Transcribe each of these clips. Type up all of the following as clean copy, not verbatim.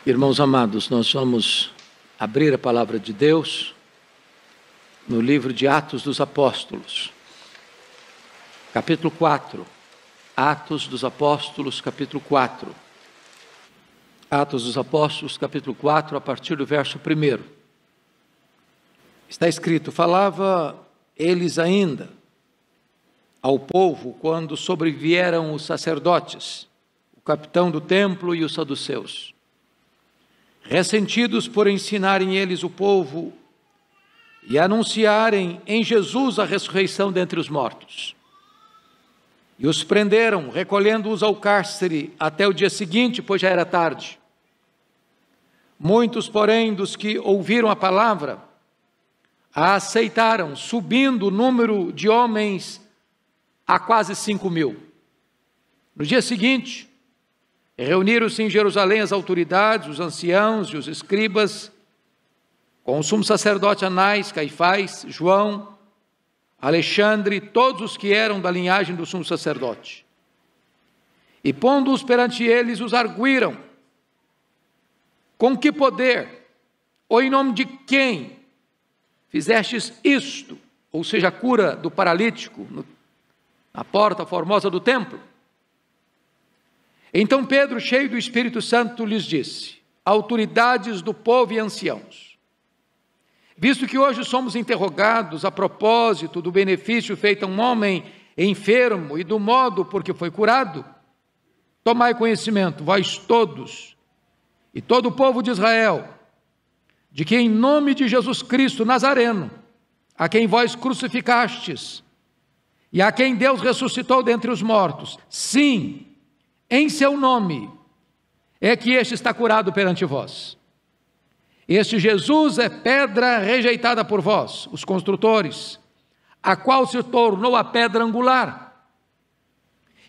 Irmãos amados, nós vamos abrir a palavra de Deus no livro de Atos dos Apóstolos, capítulo 4. Atos dos Apóstolos, capítulo 4. Atos dos Apóstolos, capítulo 4, a partir do verso 1. Está escrito: falava eles ainda ao povo quando sobrevieram os sacerdotes, o capitão do templo e os saduceus, ressentidos por ensinarem eles o povo e anunciarem em Jesus a ressurreição dentre os mortos. E os prenderam, recolhendo-os ao cárcere até o dia seguinte, pois já era tarde. Muitos, porém, dos que ouviram a palavra, a aceitaram, subindo o número de homens a quase 5.000. No dia seguinte, reuniram-se em Jerusalém as autoridades, os anciãos e os escribas, com o sumo sacerdote Anás, Caifás, João, Alexandre, todos os que eram da linhagem do sumo sacerdote. E pondo-os perante eles, os arguíram: com que poder, ou em nome de quem, fizestes isto? Ou seja, a cura do paralítico na porta formosa do templo. Então Pedro, cheio do Espírito Santo, lhes disse: autoridades do povo e anciãos, visto que hoje somos interrogados a propósito do benefício feito a um homem enfermo e do modo por que foi curado, tomai conhecimento, vós todos e todo o povo de Israel, de que em nome de Jesus Cristo Nazareno, a quem vós crucificastes e a quem Deus ressuscitou dentre os mortos, sim, em seu nome é que este está curado perante vós. Este Jesus é pedra rejeitada por vós, os construtores, a qual se tornou a pedra angular.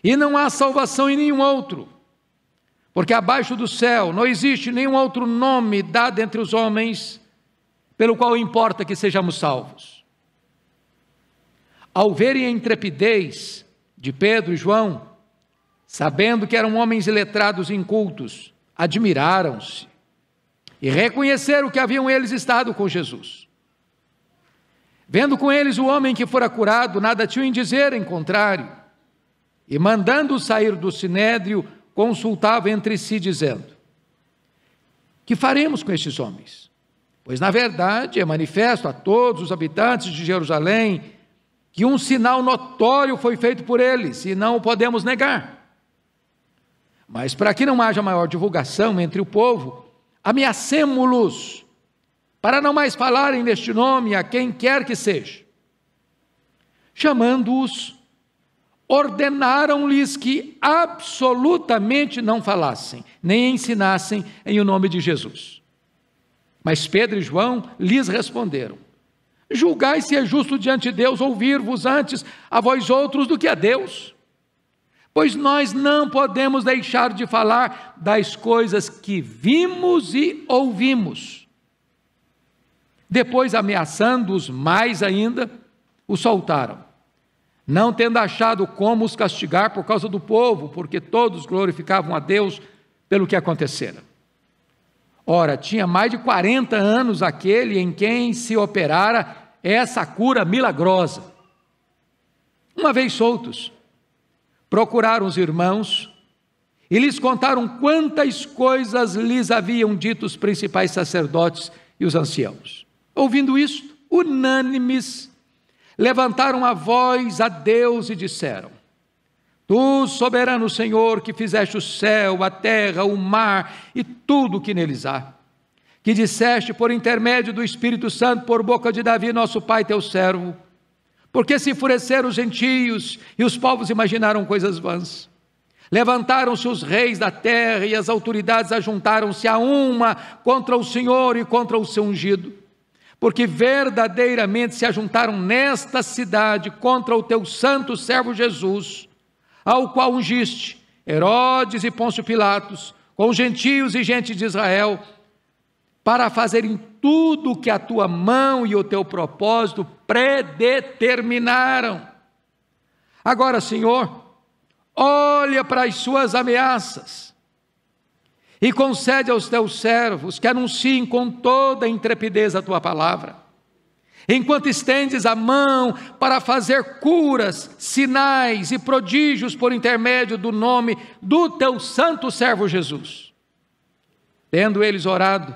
E não há salvação em nenhum outro, porque abaixo do céu não existe nenhum outro nome dado entre os homens, pelo qual importa que sejamos salvos. Ao verem a intrepidez de Pedro e João, sabendo que eram homens iletrados e incultos, admiraram-se e reconheceram que haviam eles estado com Jesus. Vendo com eles o homem que fora curado, nada tinham em dizer em contrário, e mandando-o sair do sinédrio, consultavam entre si, dizendo: que faremos com estes homens? Pois na verdade é manifesto a todos os habitantes de Jerusalém que um sinal notório foi feito por eles, e não o podemos negar. Mas para que não haja maior divulgação entre o povo, ameacemo-los, para não mais falarem neste nome a quem quer que seja. Chamando-os, ordenaram-lhes que absolutamente não falassem, nem ensinassem em o nome de Jesus. Mas Pedro e João lhes responderam: julgai se é justo diante de Deus ouvir-vos antes a vós outros do que a Deus. Pois nós não podemos deixar de falar das coisas que vimos e ouvimos. Depois, ameaçando-os mais ainda, os soltaram, não tendo achado como os castigar por causa do povo, porque todos glorificavam a Deus pelo que acontecera. Ora, tinha mais de 40 anos aquele em quem se operara essa cura milagrosa. Uma vez soltos, procuraram os irmãos e lhes contaram quantas coisas lhes haviam dito os principais sacerdotes e os anciãos. Ouvindo isto, unânimes, levantaram a voz a Deus e disseram: tu, soberano Senhor, que fizeste o céu, a terra, o mar e tudo o que neles há, que disseste por intermédio do Espírito Santo por boca de Davi, nosso pai, teu servo, porque se enfureceram os gentios e os povos imaginaram coisas vãs. Levantaram-se os reis da terra e as autoridades ajuntaram-se a uma contra o Senhor e contra o seu ungido, porque verdadeiramente se ajuntaram nesta cidade contra o teu santo servo Jesus, ao qual ungiste Herodes e Pôncio Pilatos, com gentios e gente de Israel, para fazerem tudo o que a tua mão e o teu propósito predeterminaram. Agora, Senhor, olha para as suas ameaças e concede aos teus servos que anunciem com toda a intrepidez a tua palavra, enquanto estendes a mão para fazer curas, sinais e prodígios por intermédio do nome do teu santo servo Jesus. Tendo eles orado,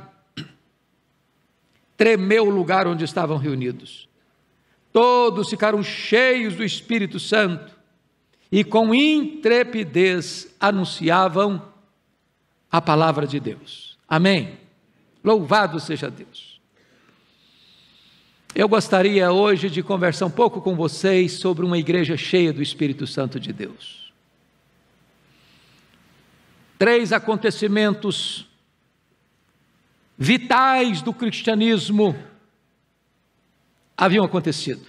tremeu o lugar onde estavam reunidos. Todos ficaram cheios do Espírito Santo e com intrepidez anunciavam a palavra de Deus. Amém. Louvado seja Deus. Eu gostaria hoje de conversar um pouco com vocês sobre uma igreja cheia do Espírito Santo de Deus. 3 acontecimentos vitais do cristianismo haviam acontecido.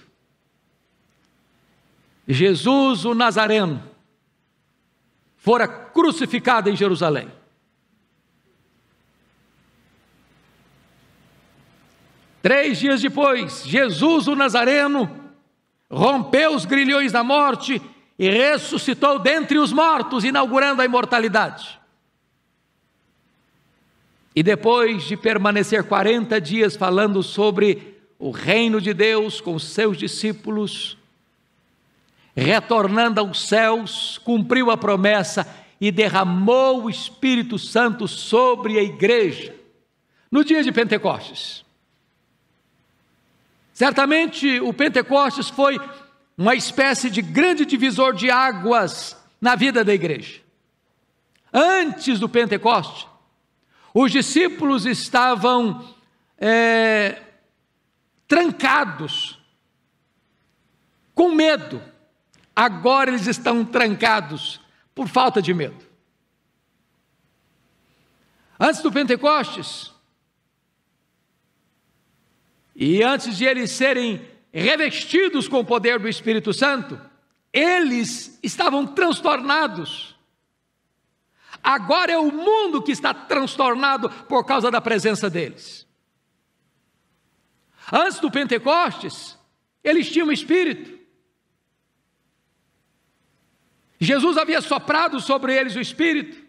Jesus, o Nazareno, fora crucificado em Jerusalém. Três dias depois, Jesus, o Nazareno, rompeu os grilhões da morte e ressuscitou dentre os mortos, inaugurando a imortalidade. E depois de permanecer 40 dias falando sobre o reino de Deus com os seus discípulos, retornando aos céus, cumpriu a promessa e derramou o Espírito Santo sobre a igreja, no dia de Pentecostes. Certamente o Pentecostes foi uma espécie de grande divisor de águas na vida da igreja. Antes do Pentecoste, os discípulos estavam trancados, com medo. Agora eles estão trancados por falta de medo. Antes do Pentecostes, e antes de eles serem revestidos com o poder do Espírito Santo, eles estavam transtornados. Agora é o mundo que está transtornado por causa da presença deles. Antes do Pentecostes, eles tinham o Espírito. Jesus havia soprado sobre eles o Espírito.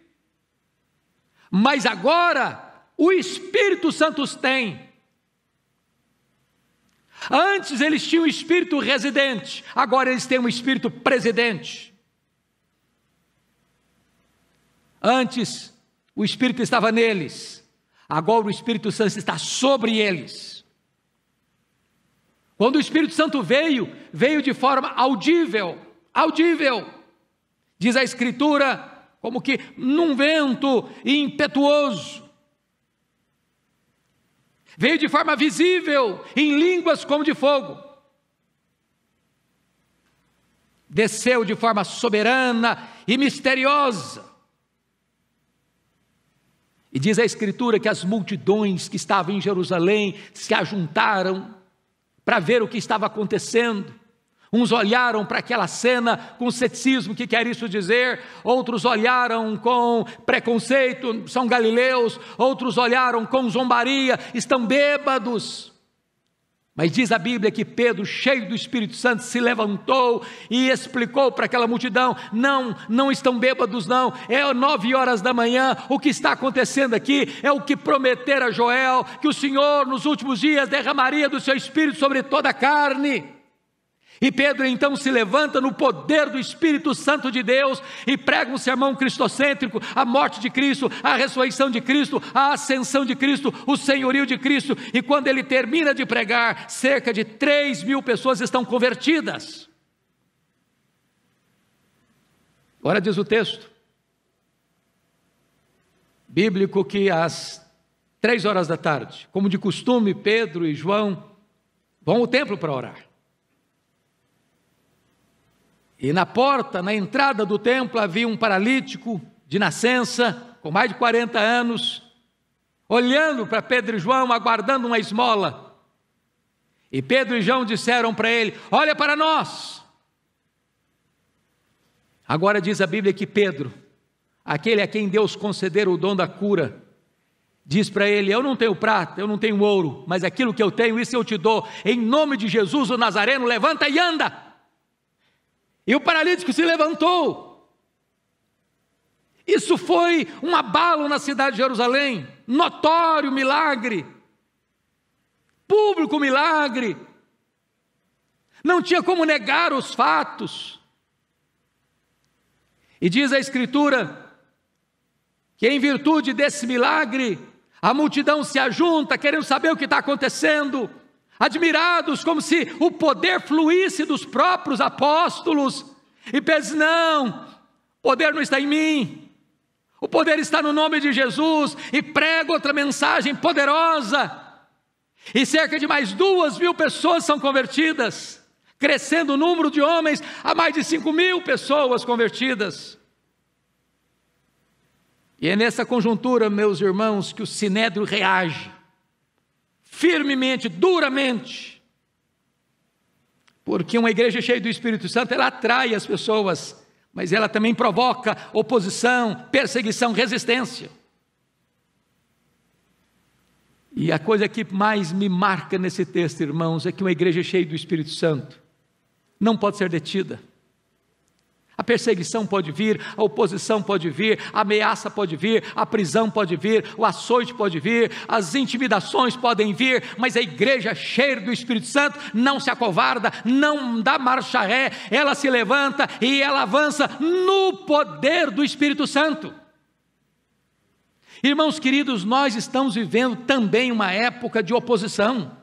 Mas agora, o Espírito Santo os tem. Antes eles tinham um espírito residente, agora eles têm um espírito presidente. Antes o Espírito estava neles, agora o Espírito Santo está sobre eles. Quando o Espírito Santo veio de forma audível. Diz a Escritura, como que num vento impetuoso. Veio de forma visível, em línguas como de fogo. Desceu de forma soberana e misteriosa. E diz a Escritura que as multidões que estavam em Jerusalém se ajuntaram para ver o que estava acontecendo. Uns olharam para aquela cena com ceticismo, o que quer isso dizer? Outros olharam com preconceito, são galileus. Outros olharam com zombaria, estão bêbados. Mas diz a Bíblia que Pedro, cheio do Espírito Santo, se levantou e explicou para aquela multidão: não estão bêbados não, é 9 horas da manhã, o que está acontecendo aqui é o que prometera Joel, que o Senhor nos últimos dias derramaria do seu Espírito sobre toda a carne. E Pedro então se levanta no poder do Espírito Santo de Deus e prega um sermão cristocêntrico, a morte de Cristo, a ressurreição de Cristo, a ascensão de Cristo, o senhorio de Cristo. E quando ele termina de pregar, cerca de 3.000 pessoas estão convertidas. Agora diz o texto bíblico que às 3 horas da tarde, como de costume, Pedro e João vão ao templo para orar. E na porta, na entrada do templo, havia um paralítico de nascença, com mais de 40 anos, olhando para Pedro e João, aguardando uma esmola. E Pedro e João disseram para ele: olha para nós. Agora diz a Bíblia que Pedro, aquele a quem Deus conceder o dom da cura, diz para ele: eu não tenho prata, eu não tenho ouro, mas aquilo que eu tenho, isso eu te dou. Em nome de Jesus o Nazareno, levanta e anda. E o paralítico se levantou. Isso foi um abalo na cidade de Jerusalém, notório milagre, público milagre, não tinha como negar os fatos. E diz a Escritura que em virtude desse milagre, a multidão se ajunta, querendo saber o que está acontecendo, admirados, como se o poder fluísse dos próprios apóstolos, e pensa: não, o poder não está em mim, o poder está no nome de Jesus, e prega outra mensagem poderosa, e cerca de mais 2.000 pessoas são convertidas, crescendo o número de homens a mais de 5.000 pessoas convertidas. E é nessa conjuntura, meus irmãos, que o Sinédrio reage, firmemente, duramente, porque uma igreja cheia do Espírito Santo, ela atrai as pessoas, mas ela também provoca oposição, perseguição, resistência. E a coisa que mais me marca nesse texto, irmãos, é que uma igreja cheia do Espírito Santo não pode ser detida. A perseguição pode vir, a oposição pode vir, a ameaça pode vir, a prisão pode vir, o açoite pode vir, as intimidações podem vir, mas a igreja cheia do Espírito Santo não se acovarda, não dá marcha ré, ela se levanta e ela avança no poder do Espírito Santo. Irmãos queridos, nós estamos vivendo também uma época de oposição,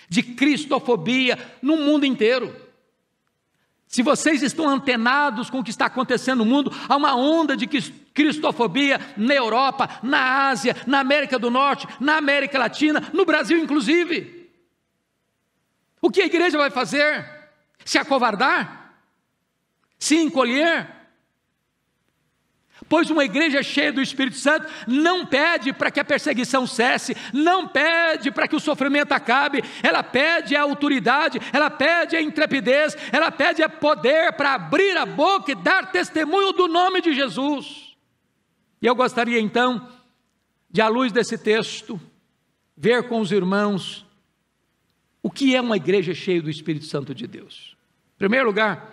de cristofobia no mundo inteiro. Se vocês estão antenados com o que está acontecendo no mundo, há uma onda de cristofobia na Europa, na Ásia, na América do Norte, na América Latina, no Brasil inclusive. O que a igreja vai fazer? Se acovardar? Se encolher? Pois uma igreja cheia do Espírito Santo não pede para que a perseguição cesse, não pede para que o sofrimento acabe, ela pede a autoridade, ela pede a intrepidez, ela pede a poder para abrir a boca e dar testemunho do nome de Jesus. E eu gostaria então, de à luz desse texto, ver com os irmãos o que é uma igreja cheia do Espírito Santo de Deus. Em primeiro lugar,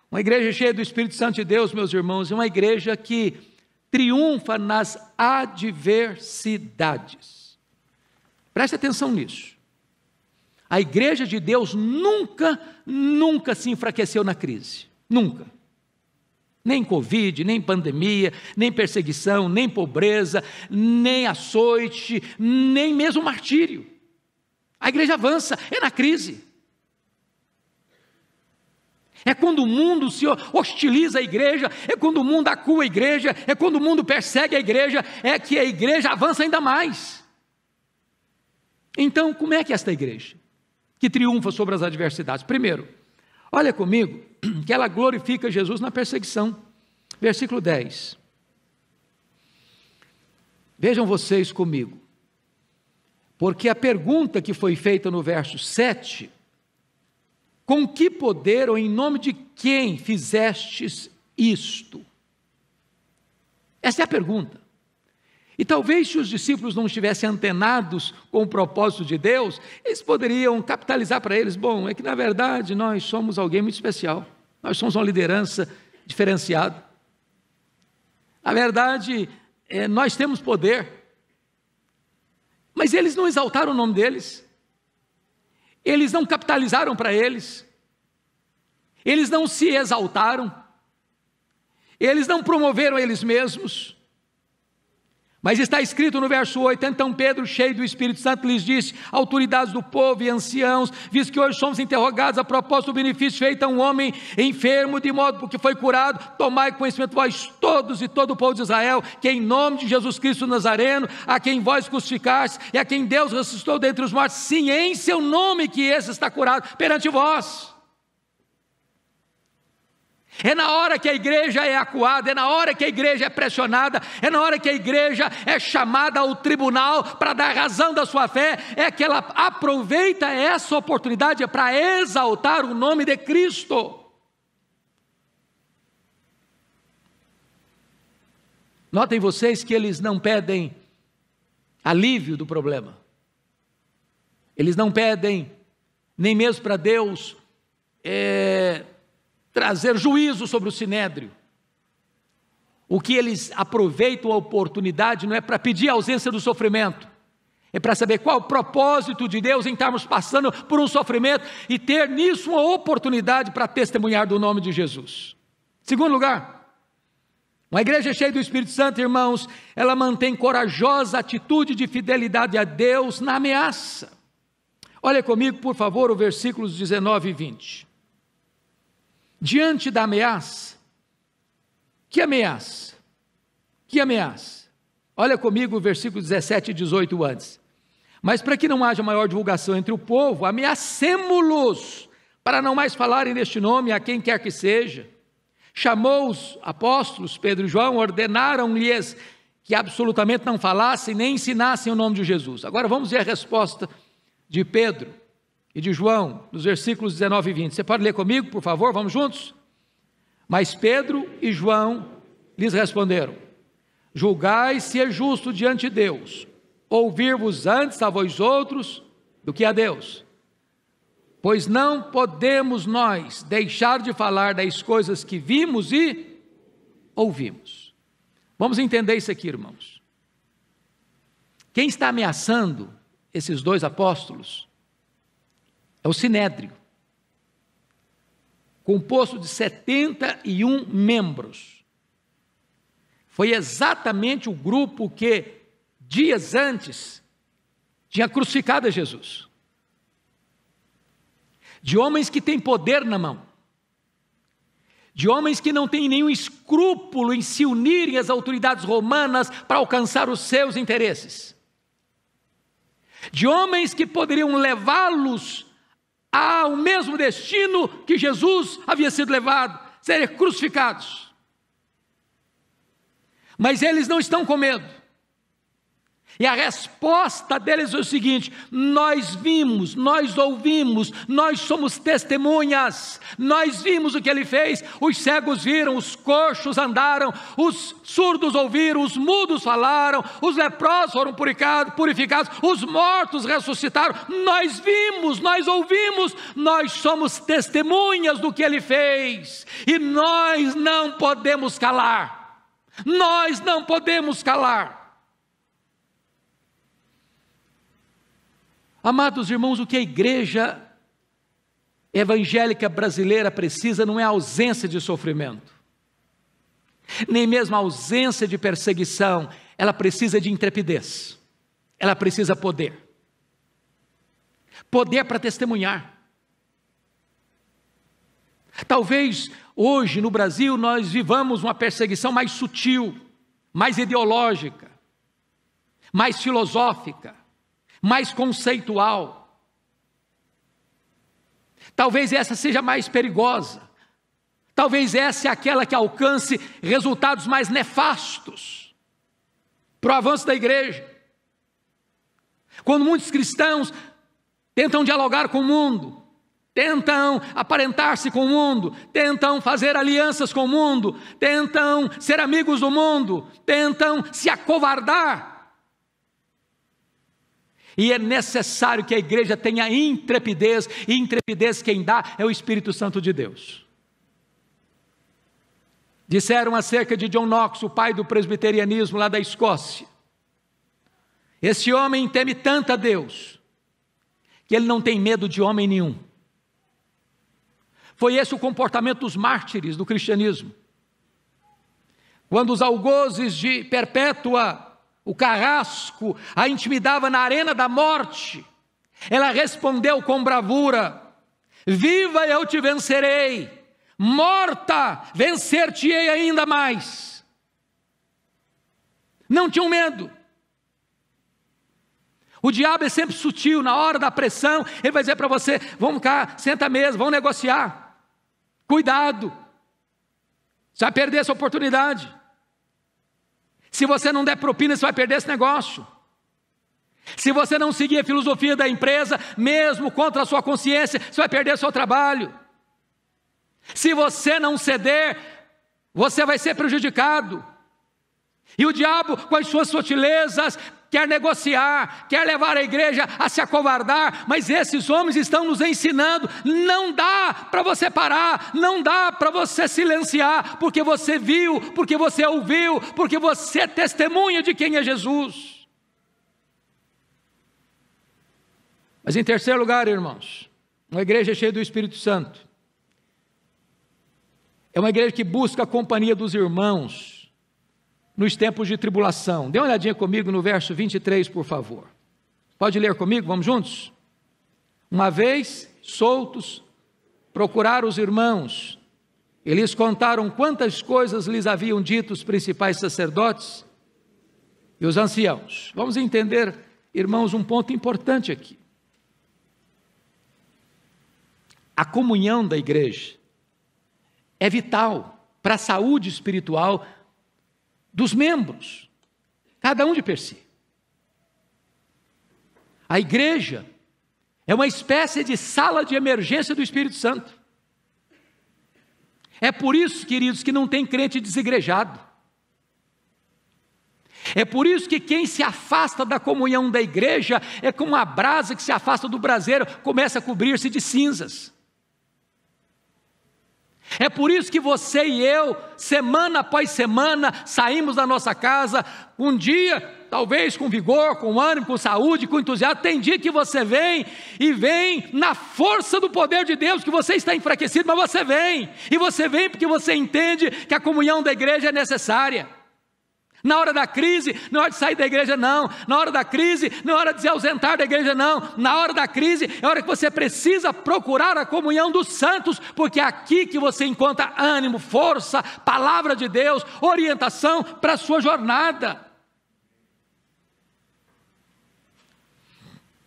uma igreja cheia do Espírito Santo de Deus, meus irmãos, é uma igreja que triunfa nas adversidades. Preste atenção nisso. A igreja de Deus nunca se enfraqueceu na crise. Nunca. Nem Covid, nem pandemia, nem perseguição, nem pobreza, nem açoite, nem mesmo martírio. A igreja avança, é na crise. É quando o mundo se hostiliza à igreja, é quando o mundo acua a igreja, é quando o mundo persegue a igreja, é que a igreja avança ainda mais. Então, como é que é esta igreja que triunfa sobre as adversidades? Primeiro, olha comigo, que ela glorifica Jesus na perseguição. Versículo 10. Vejam vocês comigo, porque a pergunta que foi feita no verso 7... com que poder ou em nome de quem fizestes isto? Essa é a pergunta. E talvez se os discípulos não estivessem antenados com o propósito de Deus, eles poderiam capitalizar para eles: bom, é que na verdade nós somos alguém muito especial, nós somos uma liderança diferenciada. Na verdade, nós temos poder. Mas eles não exaltaram o nome deles. Eles não capitalizaram para eles, eles não se exaltaram, eles não promoveram eles mesmos, mas está escrito no verso 8, então Pedro, cheio do Espírito Santo, lhes disse: autoridades do povo e anciãos, visto que hoje somos interrogados a propósito do benefício feito a um homem enfermo, de modo que foi curado, tomai conhecimento vós todos e todo o povo de Israel, que em nome de Jesus Cristo Nazareno, a quem vós crucificaste, e a quem Deus ressuscitou dentre os mortos, sim, em seu nome que esse está curado perante vós. É na hora que a igreja é acuada, é na hora que a igreja é pressionada, é na hora que a igreja é chamada ao tribunal para dar razão da sua fé, é que ela aproveita essa oportunidade para exaltar o nome de Cristo. Notem vocês que eles não pedem alívio do problema, eles não pedem nem mesmo para Deus trazer juízo sobre o Sinédrio. o que eles aproveitam a oportunidade não é para pedir a ausência do sofrimento, é para saber qual o propósito de Deus em estarmos passando por um sofrimento e ter nisso uma oportunidade para testemunhar do nome de Jesus. Segundo lugar, uma igreja cheia do Espírito Santo, irmãos, ela mantém corajosa atitude de fidelidade a Deus na ameaça. Olha comigo, por favor, os versículos 19 e 20. Diante da ameaça, que ameaça? Que ameaça? Olha comigo o versículo 17 e 18 antes. Mas para que não haja maior divulgação entre o povo, ameacemo-los, para não mais falarem neste nome a quem quer que seja. Chamou os apóstolos, Pedro e João, ordenaram-lhes que absolutamente não falassem nem ensinassem o nome de Jesus. Agora vamos ver a resposta de Pedro e de João, nos versículos 19 e 20. Você pode ler comigo, por favor? Vamos juntos? Mas Pedro e João lhes responderam: julgai se é justo diante de Deus, ouvir-vos antes a vós outros do que a Deus. Pois não podemos nós deixar de falar das coisas que vimos e ouvimos. Vamos entender isso aqui, irmãos. Quem está ameaçando esses dois apóstolos é o Sinédrio, composto de 71 membros. Foi exatamente o grupo que, dias antes, tinha crucificado a Jesus. De homens que têm poder na mão, de homens que não têm nenhum escrúpulo em se unirem às autoridades romanas para alcançar os seus interesses, de homens que poderiam levá-los ao mesmo destino que Jesus havia sido levado, serem crucificados. Mas eles não estão com medo. E a resposta deles é o seguinte: nós vimos, nós ouvimos, nós somos testemunhas, nós vimos o que ele fez, os cegos viram, os coxos andaram, os surdos ouviram, os mudos falaram, os leprosos foram purificados, os mortos ressuscitaram, nós vimos, nós ouvimos, nós somos testemunhas do que ele fez, e nós não podemos calar, nós não podemos calar. Amados irmãos, o que a igreja evangélica brasileira precisa não é a ausência de sofrimento, nem mesmo a ausência de perseguição. Ela precisa de intrepidez, ela precisa poder para testemunhar. Talvez hoje no Brasil nós vivamos uma perseguição mais sutil, mais ideológica, mais filosófica, mais conceitual. Talvez essa seja mais perigosa, talvez essa é aquela que alcance resultados mais nefastos para o avanço da igreja. Quando muitos cristãos tentam dialogar com o mundo, tentam aparentar-se com o mundo, tentam fazer alianças com o mundo, tentam ser amigos do mundo, tentam se acovardar. E é necessário que a igreja tenha intrepidez, e intrepidez quem dá é o Espírito Santo de Deus. Disseram acerca de John Knox, o pai do presbiterianismo lá da Escócia: esse homem teme tanto a Deus, que ele não tem medo de homem nenhum. Foi esse o comportamento dos mártires do cristianismo. Quando os algozes de Perpétua, o carrasco, a intimidava na arena da morte, ela respondeu com bravura: viva, eu te vencerei, morta, vencer-te-ei ainda mais. Não tinham medo. O diabo é sempre sutil. Na hora da pressão, ele vai dizer para você: vamos cá, senta à mesa, vamos negociar. Cuidado, você vai perder essa oportunidade. Se você não der propina, você vai perder esse negócio. Se você não seguir a filosofia da empresa, mesmo contra a sua consciência, você vai perder seu trabalho. Se você não ceder, você vai ser prejudicado. E o diabo, com as suas sutilezas, quer negociar, quer levar a igreja a se acovardar, mas esses homens estão nos ensinando, não dá para você parar, não dá para você silenciar, porque você viu, porque você ouviu, porque você é testemunha de quem é Jesus. Mas em terceiro lugar, irmãos, uma igreja cheia do Espírito Santo é uma igreja que busca a companhia dos irmãos nos tempos de tribulação. Dê uma olhadinha comigo no verso 23, por favor. Pode ler comigo? Vamos juntos? Uma vez soltos, procuraram os irmãos, e lhes contaram quantas coisas lhes haviam dito os principais sacerdotes e os anciãos. Vamos entender, irmãos, um ponto importante aqui. A comunhão da igreja é vital para a saúde espiritual dos membros, cada um de per si. A igreja é uma espécie de sala de emergência do Espírito Santo. É por isso, queridos, que não tem crente desigrejado. É por isso que quem se afasta da comunhão da igreja é como uma brasa que se afasta do braseiro, começa a cobrir-se de cinzas. É por isso que você e eu, semana após semana, saímos da nossa casa, um dia, talvez com vigor, com ânimo, com saúde, com entusiasmo. Tem dia que você vem, e vem na força do poder de Deus, que você está enfraquecido, mas você vem. E você vem porque você entende que a comunhão da igreja é necessária. Na hora da crise, não é hora de sair da igreja não, na hora da crise, não é hora de se ausentar da igreja não, na hora da crise, é hora que você precisa procurar a comunhão dos santos, porque é aqui que você encontra ânimo, força, palavra de Deus, orientação para a sua jornada.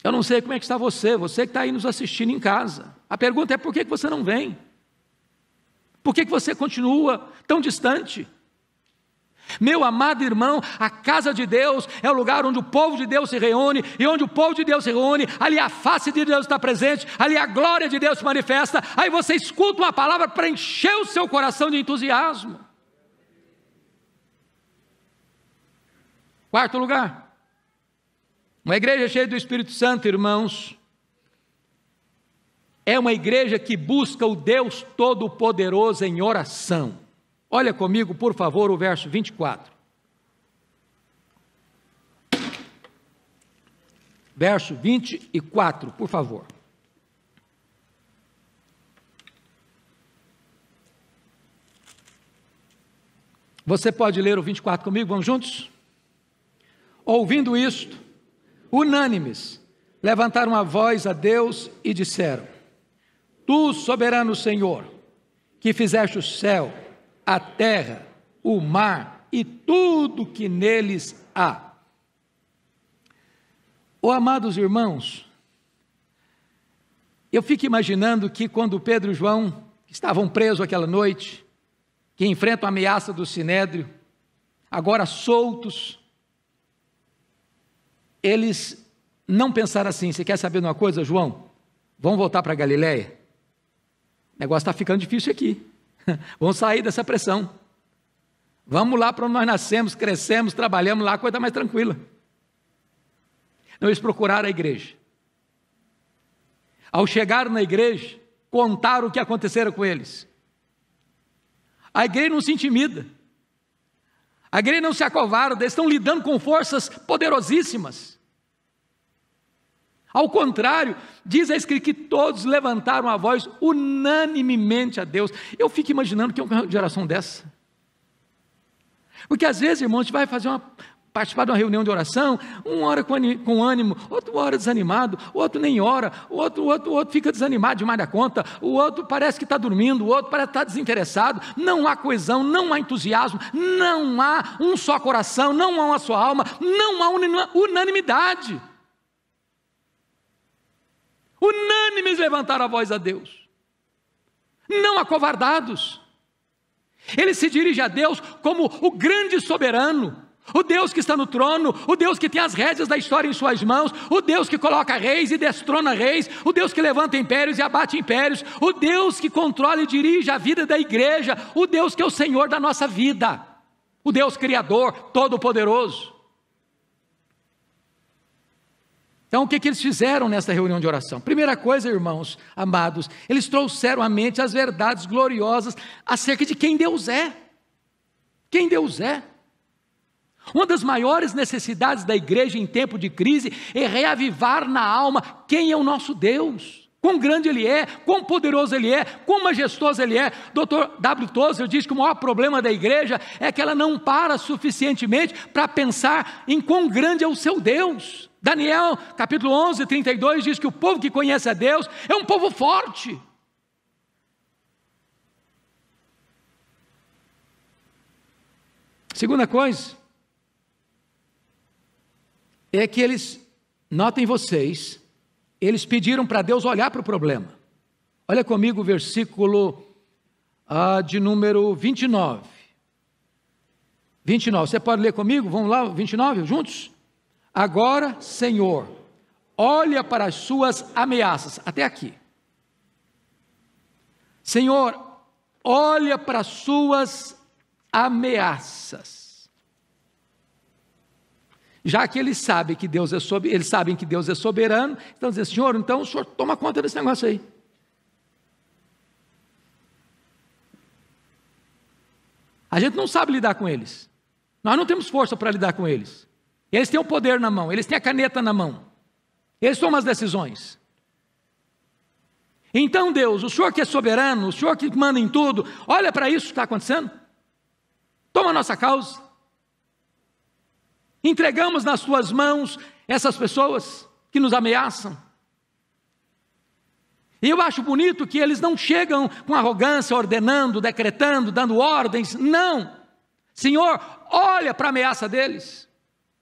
Eu não sei como é que está você que está aí nos assistindo em casa, a pergunta é por que você não vem? Por que você continua tão distante? Meu amado irmão, a casa de Deus é o lugar onde o povo de Deus se reúne, e onde o povo de Deus se reúne, ali a face de Deus está presente, ali a glória de Deus se manifesta, aí você escuta uma palavra para encher o seu coração de entusiasmo. Quarto lugar, uma igreja cheia do Espírito Santo, irmãos, é uma igreja que busca o Deus Todo-Poderoso em oração. Olha comigo, por favor, o verso 24. Verso 24, por favor. Você pode ler o 24 comigo? Vamos juntos? Ouvindo isto, unânimes, levantaram a voz a Deus e disseram: Tu, soberano Senhor, que fizeste o céu, a terra, o mar e tudo que neles há. Oh, amados irmãos, eu fico imaginando que quando Pedro e João estavam presos aquela noite, que enfrentam a ameaça do sinédrio, agora soltos, eles não pensaram assim: você quer saber de uma coisa, João? Vamos voltar para Galileia? O negócio está ficando difícil aqui. Vamos sair dessa pressão. Vamos lá para onde nós nascemos, crescemos, trabalhamos lá, a coisa mais tranquila. Então, eles procuraram a igreja. Ao chegar na igreja, contaram o que acontecera com eles. A igreja não se intimida. A igreja não se acovarda, eles estão lidando com forças poderosíssimas. Ao contrário, diz a Escritura que todos levantaram a voz unanimemente a Deus. Eu fico imaginando que é uma geração dessa. Porque às vezes, irmão, a gente vai participar de uma reunião de oração, uma hora com ânimo, outra hora desanimado, outro nem ora, o outro fica desanimado demais da conta, o outro parece que está dormindo, o outro parece que está desinteressado, não há coesão, não há entusiasmo, não há um só coração, não há uma só alma, não há unanimidade. Unânimes levantaram a voz a Deus, não acovardados. Ele se dirige a Deus como o grande soberano, o Deus que está no trono, o Deus que tem as rédeas da história em suas mãos, o Deus que coloca reis e destrona reis, o Deus que levanta impérios e abate impérios, o Deus que controla e dirige a vida da igreja, o Deus que é o Senhor da nossa vida, o Deus Criador, Todo-Poderoso. Então, o que eles fizeram nessa reunião de oração? Primeira coisa, irmãos amados, eles trouxeram à mente as verdades gloriosas acerca de quem Deus é. Quem Deus é. Uma das maiores necessidades da igreja em tempo de crise é reavivar na alma quem é o nosso Deus. Quão grande Ele é, quão poderoso Ele é, quão majestoso Ele é. Dr. W. Tozer diz que o maior problema da igreja é que ela não para suficientemente para pensar em quão grande é o seu Deus. Daniel, capítulo 11, 32, diz que o povo que conhece a Deus é um povo forte. Segunda coisa, é que eles, notem vocês, eles pediram para Deus olhar para o problema. Olha comigo o versículo de número 29. 29, você pode ler comigo? Vamos lá, 29, juntos? Agora, Senhor, olha para as suas ameaças, até aqui. Senhor, olha para as suas ameaças. Já que eles sabem que Deus é soberano, então dizem, Senhor, então o Senhor toma conta desse negócio aí. A gente não sabe lidar com eles. Nós não temos força para lidar com eles. Eles têm o poder na mão, eles têm a caneta na mão. Eles tomam as decisões. Então Deus, o Senhor que é soberano, o Senhor que manda em tudo, olha para isso que está acontecendo. Toma a nossa causa. Entregamos nas tuas mãos essas pessoas que nos ameaçam. E eu acho bonito que eles não chegam com arrogância, ordenando, decretando, dando ordens. Não. Senhor, olha para a ameaça deles.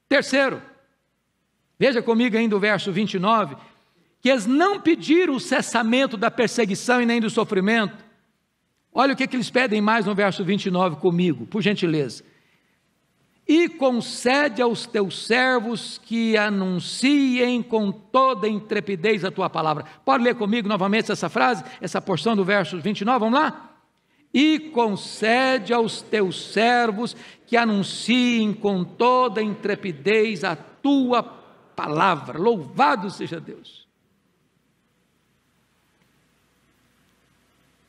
Terceiro, veja comigo ainda o verso 29, que eles não pediram o cessamento da perseguição e nem do sofrimento. Olha o que eles pedem mais no verso 29 comigo, por gentileza. E concede aos teus servos que anunciem com toda intrepidez a tua palavra. Pode ler comigo novamente essa frase, essa porção do verso 29, vamos lá? E concede aos teus servos que anunciem com toda intrepidez a tua palavra. Louvado seja Deus.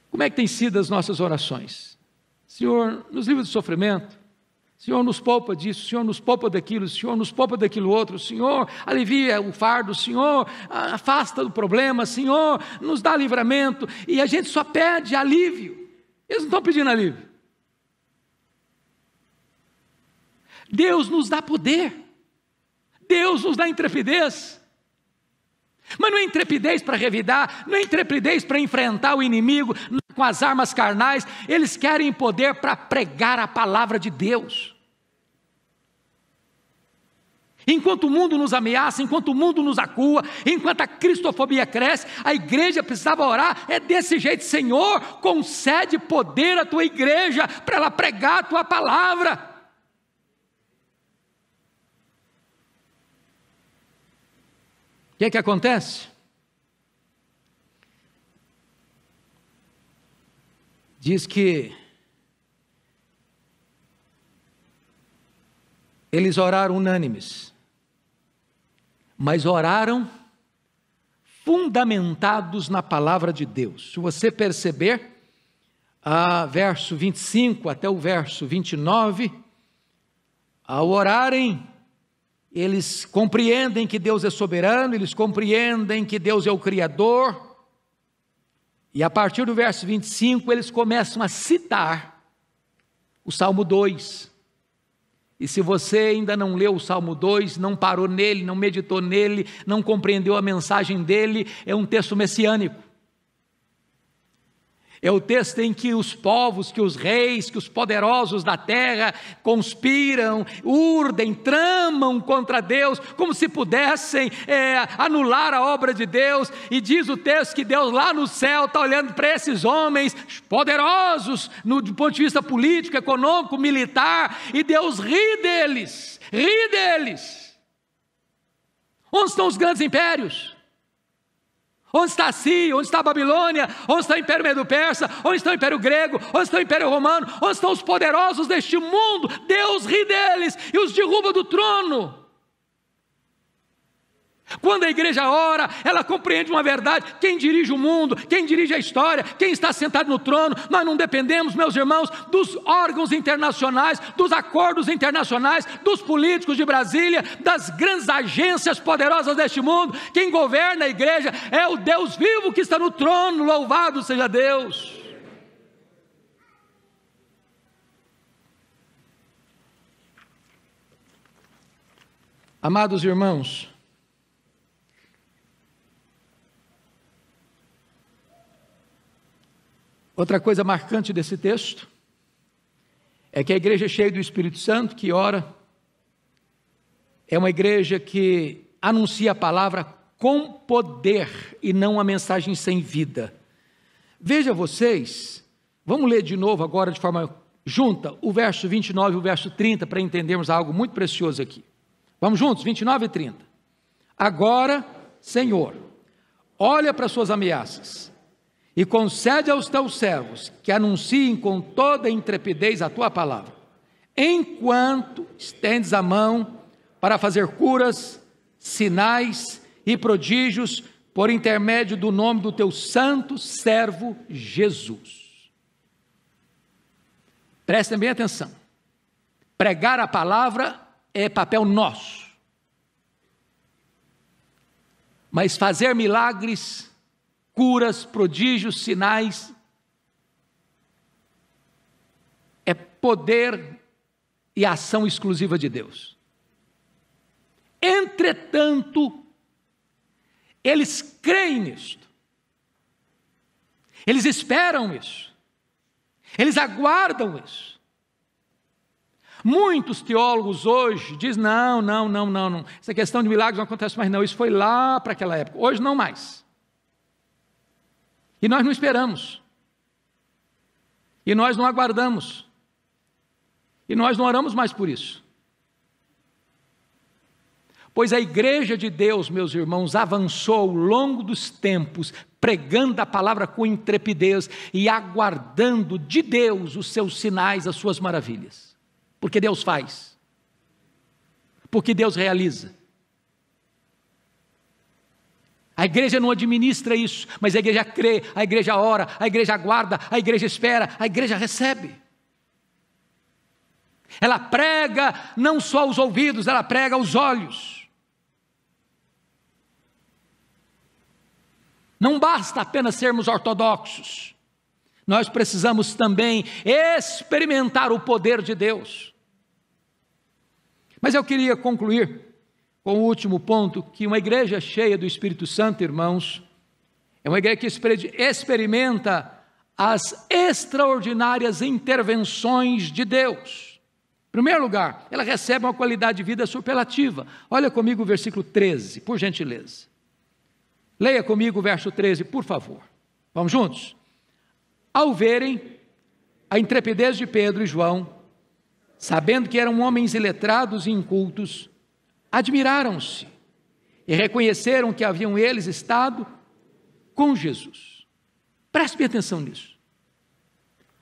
Como é que tem sido as nossas orações? Senhor, nos livra do sofrimento. Senhor, nos poupa disso. Senhor, nos poupa daquilo. Senhor, nos poupa daquilo outro. Senhor, alivia o fardo. Senhor, afasta do problema. Senhor, nos dá livramento. E a gente só pede alívio. Eles não estão pedindo alívio. Deus nos dá poder. Deus nos dá intrepidez. Mas não é intrepidez para revidar, não é intrepidez para enfrentar o inimigo com as armas carnais. Eles querem poder para pregar a palavra de Deus. Enquanto o mundo nos ameaça, enquanto o mundo nos acua, enquanto a cristofobia cresce, a igreja precisava orar, é desse jeito, Senhor, concede poder à tua igreja, para ela pregar a tua palavra. O que acontece? Diz que eles oraram unânimes, mas oraram fundamentados na palavra de Deus. Se você perceber, verso 25 até o verso 29, ao orarem, eles compreendem que Deus é soberano, eles compreendem que Deus é o Criador, e a partir do verso 25 eles começam a citar o Salmo 2, e se você ainda não leu o Salmo 2, não parou nele, não meditou nele, não compreendeu a mensagem dele, é um texto messiânico. É o texto em que os povos, que os reis, que os poderosos da terra conspiram, urdem, tramam contra Deus, como se pudessem anular a obra de Deus. E diz o texto que Deus lá no céu está olhando para esses homens poderosos, do ponto de vista político, econômico, militar, e Deus ri deles, ri deles. Onde estão os grandes impérios? Onde está a Síria? Onde está a Babilônia? Onde está o Império Medo-Persa? Onde está o Império Grego? Onde está o Império Romano? Onde estão os poderosos deste mundo? Deus ri deles e os derruba do trono. Quando a igreja ora, ela compreende uma verdade: quem dirige o mundo, quem dirige a história, quem está sentado no trono. Nós não dependemos, meus irmãos, dos órgãos internacionais, dos acordos internacionais, dos políticos de Brasília, das grandes agências poderosas deste mundo. Quem governa a igreja é o Deus vivo que está no trono. Louvado seja Deus. Amados irmãos, outra coisa marcante desse texto é que a igreja cheia do Espírito Santo, que ora, é uma igreja que anuncia a palavra com poder e não uma mensagem sem vida. Veja vocês, vamos ler de novo agora de forma junta o verso 29 e o verso 30 para entendermos algo muito precioso aqui. Vamos juntos, 29 e 30. Agora, Senhor, olha para as suas ameaças e concede aos teus servos que anunciem com toda intrepidez a tua palavra, enquanto estendes a mão para fazer curas, sinais e prodígios por intermédio do nome do teu santo servo Jesus. Prestem bem atenção. Pregar a palavra é papel nosso, mas fazer milagres, curas, prodígios, sinais, é poder e ação exclusiva de Deus. Entretanto, eles creem nisto, eles esperam isso, eles aguardam isso. Muitos teólogos hoje dizem: não, essa questão de milagres não acontece mais não, isso foi lá para aquela época, hoje não mais. E nós não esperamos, e nós não aguardamos, e nós não oramos mais por isso. Pois a igreja de Deus, meus irmãos, avançou ao longo dos tempos, pregando a palavra com intrepidez e aguardando de Deus os seus sinais, as suas maravilhas. Porque Deus faz, porque Deus realiza. A igreja não administra isso, mas a igreja crê, a igreja ora, a igreja aguarda, a igreja espera, a igreja recebe. Ela prega não só aos ouvidos, ela prega aos olhos. Não basta apenas sermos ortodoxos, nós precisamos também experimentar o poder de Deus. Mas eu queria concluir com o último ponto, que uma igreja cheia do Espírito Santo, irmãos, é uma igreja que experimenta as extraordinárias intervenções de Deus. Em primeiro lugar, ela recebe uma qualidade de vida superlativa. Olha comigo o versículo 13, por gentileza. Leia comigo o verso 13, por favor. Vamos juntos? Ao verem a intrepidez de Pedro e João, sabendo que eram homens iletrados e incultos, admiraram-se e reconheceram que haviam eles estado com Jesus. Preste bem atenção nisso.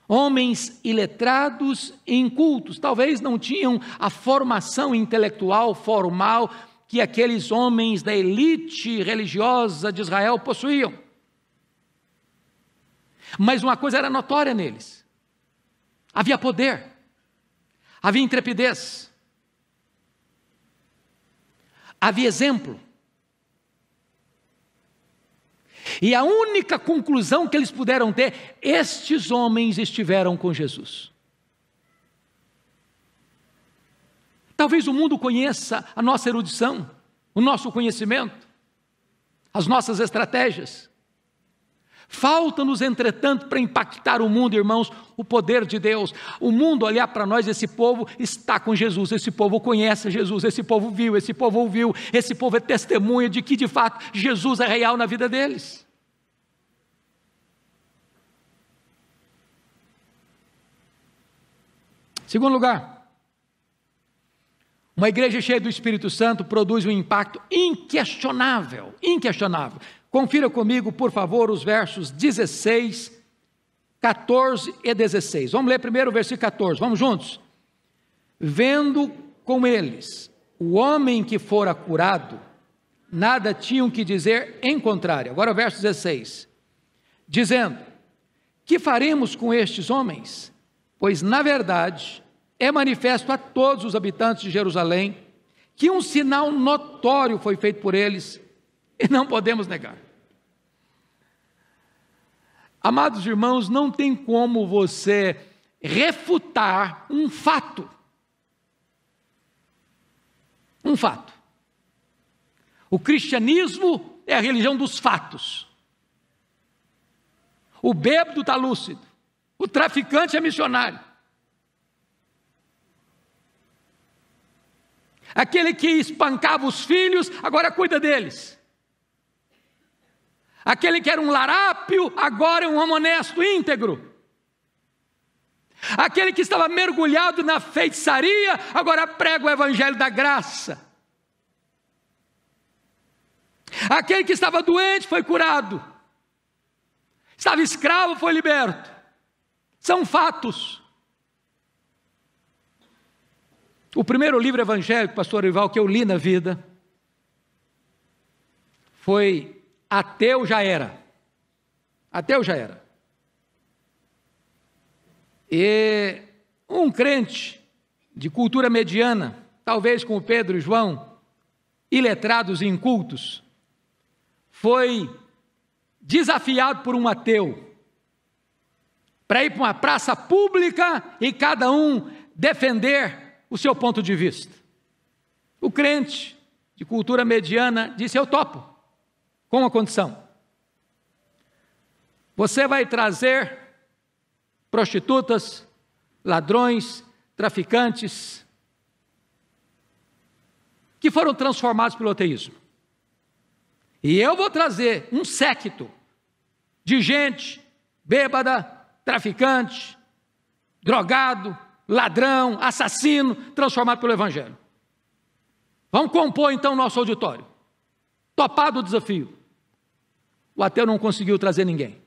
Homens iletrados e incultos, talvez não tinham a formação intelectual formal que aqueles homens da elite religiosa de Israel possuíam. Mas uma coisa era notória neles: havia poder, havia intrepidez, havia exemplo. E a única conclusão que eles puderam ter: estes homens estiveram com Jesus. Talvez o mundo conheça a nossa erudição, o nosso conhecimento, as nossas estratégias. Falta-nos, entretanto, para impactar o mundo, irmãos, o poder de Deus. O mundo olhar para nós: esse povo está com Jesus, esse povo conhece Jesus, esse povo viu, esse povo ouviu, esse povo é testemunha de que, de fato, Jesus é real na vida deles. Segundo lugar, uma igreja cheia do Espírito Santo produz um impacto inquestionável, inquestionável. Confira comigo, por favor, os versos 16, 14 e 16. Vamos ler primeiro o versículo 14, vamos juntos? Vendo com eles o homem que fora curado, nada tinham que dizer em contrário. Agora o verso 16, dizendo: que faremos com estes homens? Pois na verdade é manifesto a todos os habitantes de Jerusalém que um sinal notório foi feito por eles, e não podemos negar. Amados irmãos, não tem como você refutar um fato. Um fato. O cristianismo é a religião dos fatos. O bêbado está lúcido. O traficante é missionário. Aquele que espancava os filhos, agora cuida deles. Aquele que era um larápio, agora é um homem honesto, íntegro. Aquele que estava mergulhado na feitiçaria, agora prega o evangelho da graça. Aquele que estava doente foi curado. Estava escravo, foi liberto. São fatos. O primeiro livro evangélico, pastor Rival, que eu li na vida, foi Ateu Já Era. Ateu Já Era. E um crente de cultura mediana, talvez como Pedro e João, iletrados e incultos, foi desafiado por um ateu para ir para uma praça pública e cada um defender o seu ponto de vista. O crente de cultura mediana disse: eu topo, com uma condição. Você vai trazer prostitutas, ladrões, traficantes, que foram transformados pelo ateísmo. E eu vou trazer um séquito de gente bêbada, traficante, drogado, ladrão, assassino, transformado pelo evangelho. Vamos compor então o nosso auditório. Topado o desafio. O ateu não conseguiu trazer ninguém.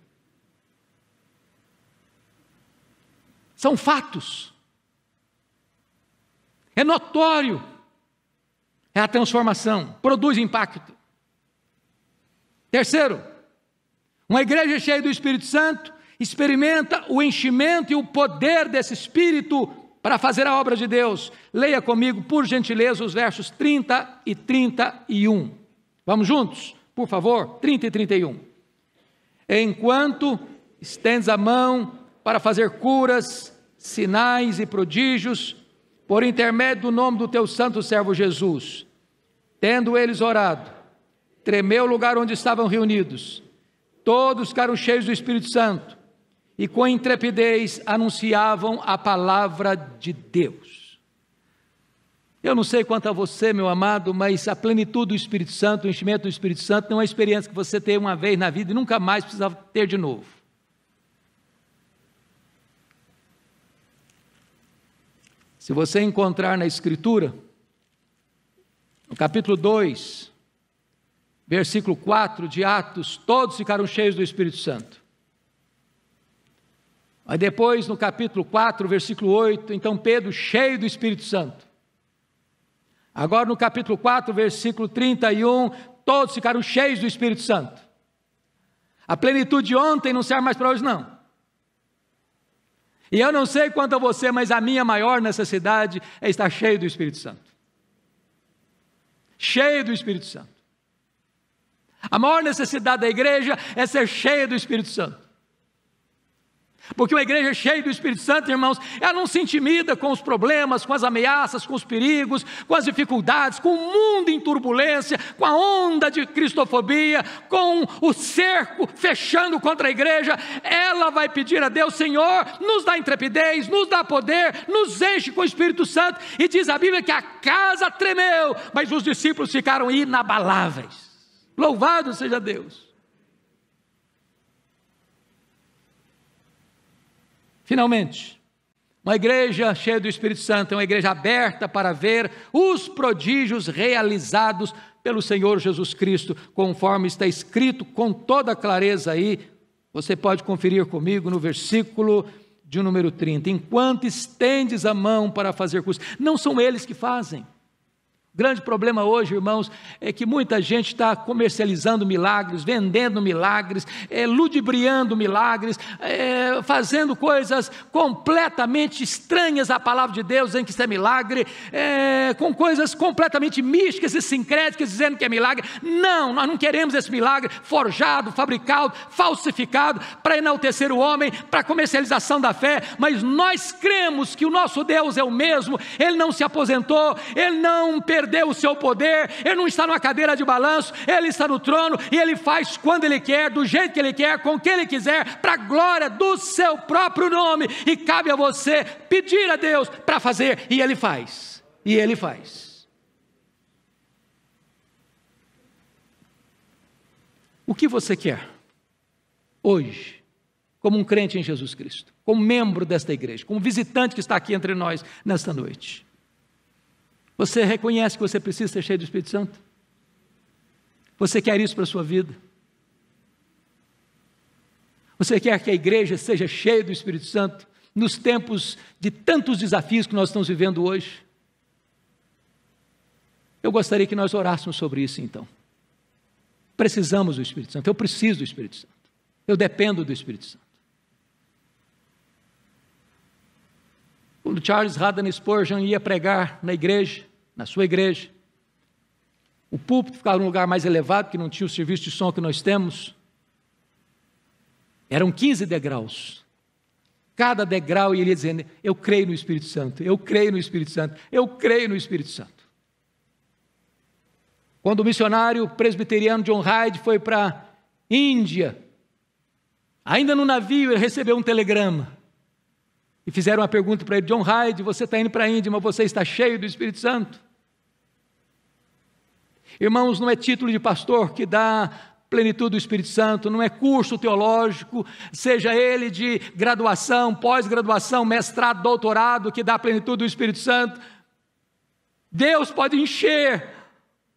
São fatos. É notório. É a transformação, produz impacto. Terceiro, uma igreja cheia do Espírito Santo experimenta o enchimento e o poder desse Espírito para fazer a obra de Deus. Leia comigo, por gentileza, os versos 30 e 31. Vamos juntos, por favor? 30 e 31. Enquanto estendes a mão para fazer curas, sinais e prodígios, por intermédio do nome do teu santo servo Jesus. Tendo eles orado, tremeu o lugar onde estavam reunidos. Todos ficaram cheios do Espírito Santo e com intrepidez anunciavam a palavra de Deus. Eu não sei quanto a você, meu amado, mas a plenitude do Espírito Santo, o enchimento do Espírito Santo, não é uma experiência que você tem uma vez na vida e nunca mais precisa ter de novo. Se você encontrar na Escritura, no capítulo 2, versículo 4 de Atos, todos ficaram cheios do Espírito Santo. Aí depois, no capítulo 4, versículo 8, então Pedro cheio do Espírito Santo. Agora no capítulo 4, versículo 31, todos ficaram cheios do Espírito Santo. A plenitude de ontem não serve mais para hoje, não. E eu não sei quanto a você, mas a minha maior necessidade é estar cheio do Espírito Santo. Cheio do Espírito Santo. A maior necessidade da igreja é ser cheia do Espírito Santo. Porque uma igreja cheia do Espírito Santo, irmãos, ela não se intimida com os problemas, com as ameaças, com os perigos, com as dificuldades, com o mundo em turbulência, com a onda de cristofobia, com o cerco fechando contra a igreja. Ela vai pedir a Deus: Senhor, nos dá intrepidez, nos dá poder, nos enche com o Espírito Santo. E diz a Bíblia que a casa tremeu, mas os discípulos ficaram inabaláveis. Louvado seja Deus. Finalmente, uma igreja cheia do Espírito Santo é uma igreja aberta para ver os prodígios realizados pelo Senhor Jesus Cristo, conforme está escrito com toda clareza aí. Você pode conferir comigo no versículo de número 30. Enquanto estendes a mão para fazer curas, não são eles que fazem. O grande problema hoje, irmãos, é que muita gente está comercializando milagres, vendendo milagres, ludibriando milagres, fazendo coisas completamente estranhas à palavra de Deus, dizendo que isso é milagre, com coisas completamente místicas e sincréticas, dizendo que é milagre. Não, nós não queremos esse milagre forjado, fabricado, falsificado, para enaltecer o homem, para comercialização da fé, mas nós cremos que o nosso Deus é o mesmo, Ele não se aposentou, Ele não perdeu o seu poder, Ele não está numa cadeira de balanço, Ele está no trono e Ele faz quando Ele quer, do jeito que Ele quer, com quem Ele quiser, para a glória do seu próprio nome, e cabe a você pedir a Deus para fazer, e Ele faz, e Ele faz. O que você quer hoje, como um crente em Jesus Cristo, como membro desta igreja, como visitante que está aqui entre nós nesta noite? Você reconhece que você precisa ser cheio do Espírito Santo? Você quer isso para a sua vida? Você quer que a igreja seja cheia do Espírito Santo nos tempos de tantos desafios que nós estamos vivendo hoje? Eu gostaria que nós orássemos sobre isso então. Precisamos do Espírito Santo, eu preciso do Espírito Santo, eu dependo do Espírito Santo. Quando Charles Haddon Spurgeon ia pregar na igreja, na sua igreja, o púlpito ficava num lugar mais elevado, que não tinha o serviço de som que nós temos. Eram 15 degraus. Cada degrau ele ia dizendo: eu creio no Espírito Santo, eu creio no Espírito Santo, eu creio no Espírito Santo. Quando o missionário presbiteriano John Hyde foi para a Índia, ainda no navio ele recebeu um telegrama. E fizeram uma pergunta para ele: John Hyde, você está indo para a Índia, mas você está cheio do Espírito Santo? Irmãos, não é título de pastor que dá plenitude do Espírito Santo, não é curso teológico, seja ele de graduação, pós-graduação, mestrado, doutorado, que dá plenitude do Espírito Santo. Deus pode encher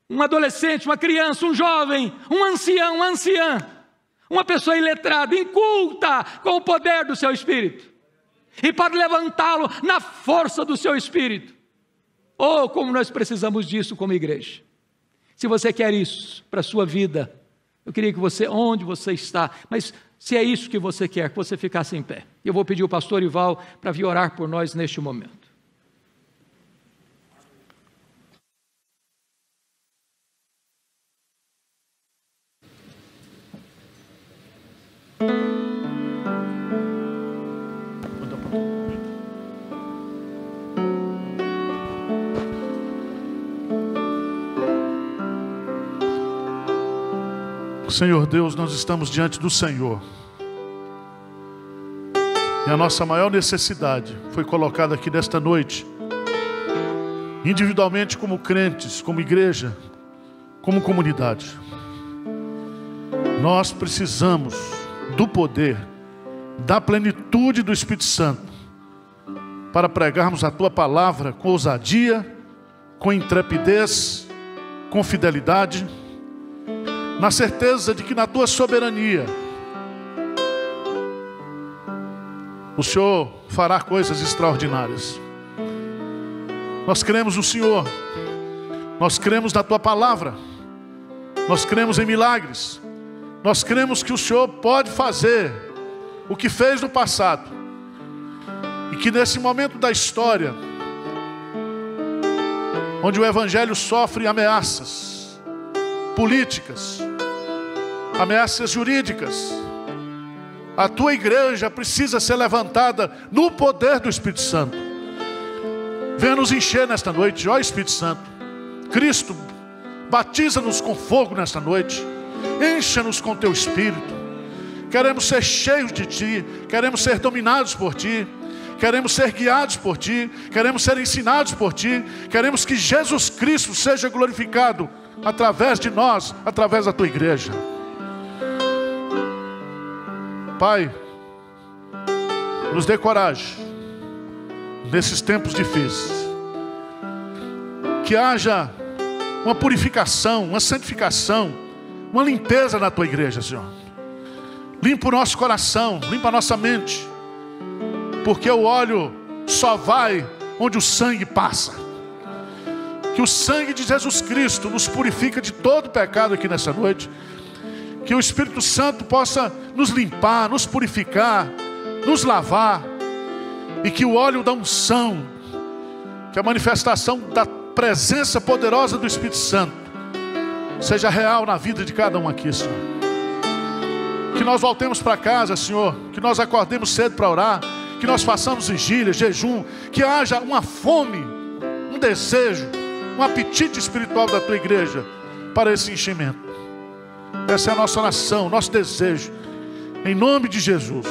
um adolescente, uma criança, um jovem, um ancião, uma anciã, uma pessoa iletrada, inculta, com o poder do seu Espírito, e pode levantá-lo na força do seu Espírito. Oh, como nós precisamos disso como igreja. Se você quer isso para a sua vida, eu queria que você, onde você está, mas se é isso que você quer, que você ficasse em pé. Eu vou pedir ao pastor Ival para vir orar por nós neste momento. Senhor Deus, nós estamos diante do Senhor, e a nossa maior necessidade foi colocada aqui nesta noite, individualmente como crentes, como igreja, como comunidade. Nós precisamos do poder, da plenitude do Espírito Santo, para pregarmos a Tua palavra com ousadia, com intrepidez, com fidelidade, na certeza de que na Tua soberania o Senhor fará coisas extraordinárias. Nós cremos no Senhor, nós cremos na Tua palavra, nós cremos em milagres, nós cremos que o Senhor pode fazer o que fez no passado, e que nesse momento da história, onde o Evangelho sofre ameaças políticas, ameaças jurídicas, a Tua igreja precisa ser levantada no poder do Espírito Santo. Venha nos encher nesta noite, ó Espírito Santo. Cristo, batiza-nos com fogo nesta noite, encha-nos com Teu Espírito. Queremos ser cheios de Ti, queremos ser dominados por Ti, queremos ser guiados por Ti, queremos ser ensinados por Ti, queremos que Jesus Cristo seja glorificado através de nós, através da Tua igreja. Pai, nos dê coragem nesses tempos difíceis, que haja uma purificação, uma santificação, uma limpeza na Tua igreja, Senhor. Limpa o nosso coração, limpa a nossa mente, porque o óleo só vai onde o sangue passa. Que o sangue de Jesus Cristo nos purifica de todo pecado aqui nessa noite. Que o Espírito Santo possa nos limpar, nos purificar, nos lavar. E que o óleo da unção, que a manifestação da presença poderosa do Espírito Santo seja real na vida de cada um aqui, Senhor. Que nós voltemos para casa, Senhor. Que nós acordemos cedo para orar. Que nós façamos vigília, jejum. Que haja uma fome, um desejo, um apetite espiritual da tua igreja para esse enchimento. Essa é a nossa oração, nosso desejo. Em nome de Jesus.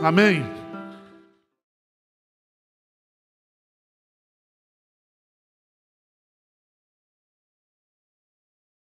Amém.